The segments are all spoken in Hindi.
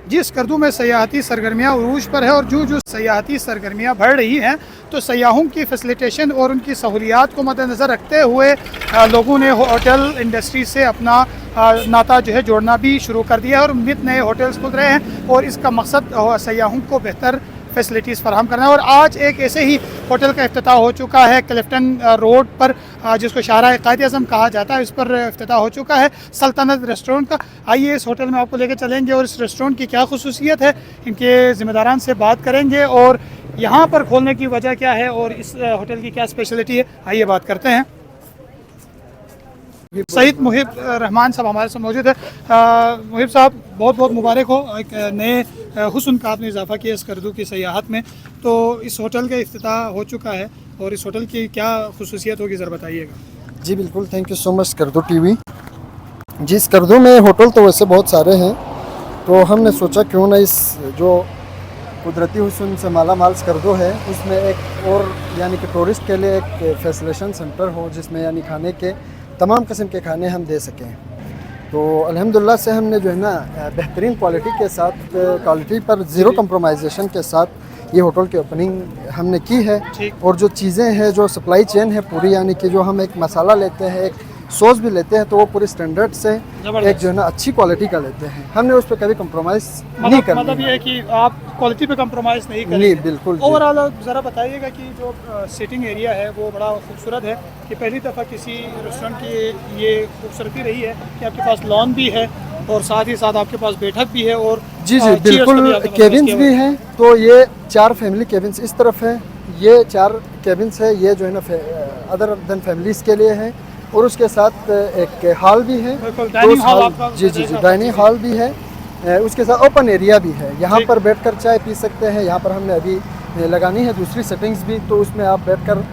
जी स्कर्दू में सयाहती सरगर्मियाँ उरूज पर है और जो सयाहती सरगर्मियाँ बढ़ रही हैं तो सयाहों की फैसिलिटेशन और उनकी सहूलियात को मद्देनज़र रखते हुए लोगों ने होटल इंडस्ट्री से अपना नाता जो है जोड़ना भी शुरू कर दिया है और नित नए होटल्स खुल रहे हैं और इसका मकसद सयाहों को बेहतर फैसिलिटीज़ फराहम करना है। और आज एक ऐसे ही होटल का इफ्तिताह हो चुका है क्लिफ्टन रोड पर, जिसको शाहराह क़ायद-ए-आज़म कहा जाता है, इस पर इफ्तिताह हो चुका है सल्तनत रेस्टोरेंट का। आइए इस होटल में आपको लेकर चलेंगे और इस रेस्टोरेंट की क्या खुसूसियत है, इनके ज़िम्मेदारान से बात करेंगे और यहाँ पर खोलने की वजह क्या है और इस होटल की क्या स्पेशलिटी है, आइए बात करते हैं। सईद मुहिब रहमान साहब हमारे साथ मौजूद है। मुहिब साहब, बहुत बहुत मुबारक हो, एक नए हुस्न का आपने इजाफा किया स्कर्दू की सयाहत में। तो इस होटल का इफ्तिताह हो चुका है और इस होटल की क्या खुसूसियत होगी, ज़रा बताइएगा। जी बिल्कुल, thank you so much Skardu TV. जी स्कर्दू में होटल तो वैसे बहुत सारे हैं, तो हमने सोचा क्यों ना इस जो कुदरती हुस्न से माला माल स्कर्दू है उसमें एक और यानी कि टूरिस्ट के लिए एक फैसिलेशन सेंटर हो, जिसमें यानी खाने के तमाम किस्म के खाने हम दे सकें। तो अल्हम्दुलिल्लाह से हमने जो है ना बेहतरीन क्वालिटी के साथ, क्वालिटी पर ज़ीरो कंप्रोमाइजेशन के साथ ये होटल की ओपनिंग हमने की है। और जो चीज़ें हैं, जो सप्लाई चेन है पूरी, यानी कि जो हम एक मसाला लेते हैं, एक सॉस भी लेते हैं, तो वो पूरी स्टैंडर्ड से एक जो है ना अच्छी क्वालिटी का लेते हैं। हमने उस पर कभी कंप्रोमाइज़ नहीं करना। मतलब ये है कि आप क्वालिटी पे कंप्रोमाइज़ नहीं करेंगे। नहीं, बिल्कुल। ओवरऑल ज़रा बताइएगा कि जो सीटिंग एरिया है वो बड़ा खूबसूरत है, कि पहली दफ़ा किसी रेस्टोरेंट की ये खूबसूरती रही है कि आपके पास लॉन भी है और साथ ही साथ आपके पास बैठक भी है और जी बिल्कुल, केबिन्स भी हैं। तो ये 4 फैमिली केबिन्स इस तरफ है, ये 4 केबिन्स है, ये जो है ना अदर देन फैमिलीज़ के लिए है। और उसके साथ एक हॉल भी है, डाइनिंग हॉल। जी डाइनिंग हॉल भी है। उसके साथ ओपन एरिया भी है, यहाँ पर बैठकर चाय पी सकते हैं। यहाँ पर हमने अभी लगानी है दूसरी सेटिंग्स भी, तो उसमें आप बैठकर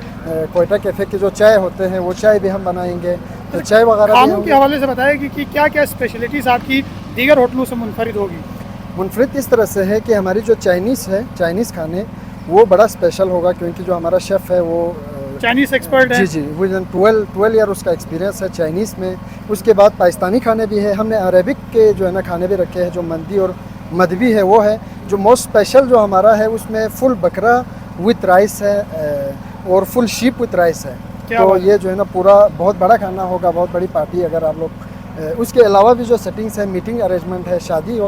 कोयटा कैफ़े के जो चाय होते हैं वो चाय भी हम बनाएंगे, तो चाय वगैरह खानों के हवाले से बताएगी कि क्या क्या स्पेशलिटीज़ आपकी दीगर होटलों से मुनफरिद होगी। मुनफरिद इस तरह से है कि हमारी जो चाइनीज़ है, चाइनीज़ खाने वो बड़ा स्पेशल होगा, क्योंकि जो हमारा शेफ़ है वो चाइनीज़ एक्सपर्ट है। जी 12 ईयर उसका एक्सपीरियंस है चाइनीज़ में। उसके बाद पाकिस्तानी खाने भी है, हमने अरेबिक के जो है ना खाने भी रखे हैं, जो मंदी और मदवी है वो है। जो मोस्ट स्पेशल जो हमारा है उसमें फुल बकरा विथ राइस है और फुल शीप विथ राइस है। तो ये जो है ना पूरा बहुत बड़ा खाना होगा, बहुत बड़ी पार्टी अगर आप लोग। उसके अलावा भी जो सेटिंग्स है, मीटिंग अरेंजमेंट है, शादी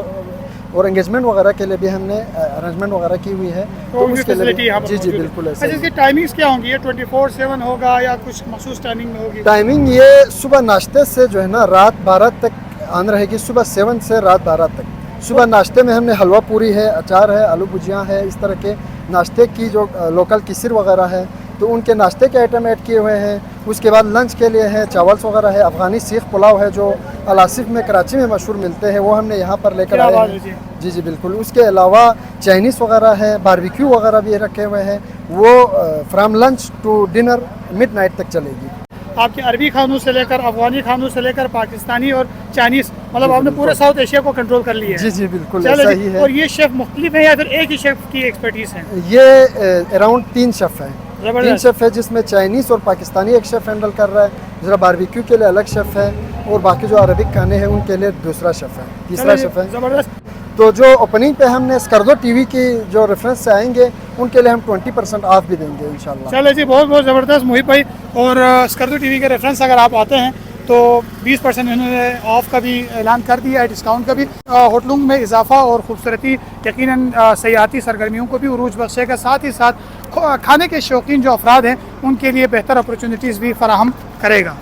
और एंगेजमेंट वगैरह के लिए भी हमने अरेंजमेंट वगैरह की हुई है, तो उसके लिए जी बिल्कुल ऐसा। अच्छा, इसकी टाइमिंग्स क्या होंगी? ये 24/7 होगा या कुछ मखसूस टाइमिंग में होगी? टाइमिंग ये सुबह नाश्ते से जो है ना रात 12 तक ऑन रहेगी, सुबह 7 से रात 12 तक। सुबह नाश्ते में हमने हलवा पूरी है, अचार है, आलू भुजिया है, इस तरह के नाश्ते की जो लोकल किसर वगैरह है तो उनके नाश्ते के आइटम ऐड किए हुए हैं। उसके बाद लंच के लिए है चावल्स वगैरह है, अफ़गानी सीख पुलाव है जो अलासिफ में कराची में मशहूर मिलते हैं, वो हमने यहाँ पर लेकर आए हैं। जी बिल्कुल। उसके अलावा चाइनीज़ वगैरह है, बारबेक्यू वगैरह भी रखे हुए हैं, वो from lunch to dinner midnight तक चलेगी। आपके अरबी खानों से लेकर, अफगानी खानों से लेकर पाकिस्तानी और चाइनीज़, मतलब आपने पूरे साउथ एशिया को कंट्रोल कर लिया है। जी बिल्कुल ऐसा ही है। और ये शेफ़ मुख्तलिफ है या फिर एक ही शेफ़ की एक्सपर्टीज़ है? ये अराउंड 3 शेफ़ हैं, 3 शेफ़ है, जिसमें चाइनीज़ और पाकिस्तानी एक शेफ़ हैंडल कर रहा है, दूसरा बारबेक्यू के लिए अलग शेफ़ है और बाकी जो अरबिक खाने हैं उनके लिए दूसरा शेफ़ है, तीसरा शेफ़ है। ज़बरदस्त। तो जो ओपनिंग पे हमने स्कर्दो टीवी की जो रेफरेंस से आएंगे उनके लिए हम 20% ऑफ भी देंगे इंशाल्लाह। चले जी, बहुत बहुत ज़बरदस्त मुहिब भाई। और स्कर्दो टीवी के रेफरेंस अगर आप आते हैं तो 20% इन्होंने ऑफ का भी ऐलान कर दिया है, डिस्काउंट का भी। होटलों में इजाफा और खूबसूरती यकीनन सयाहती सरगर्मियों को भी उरूज बख्शेगा, साथ ही साथ खाने के शौकीन जो अफराद हैं उनके लिए बेहतर अपॉर्चुनिटीज़ भी फराहम करेगा।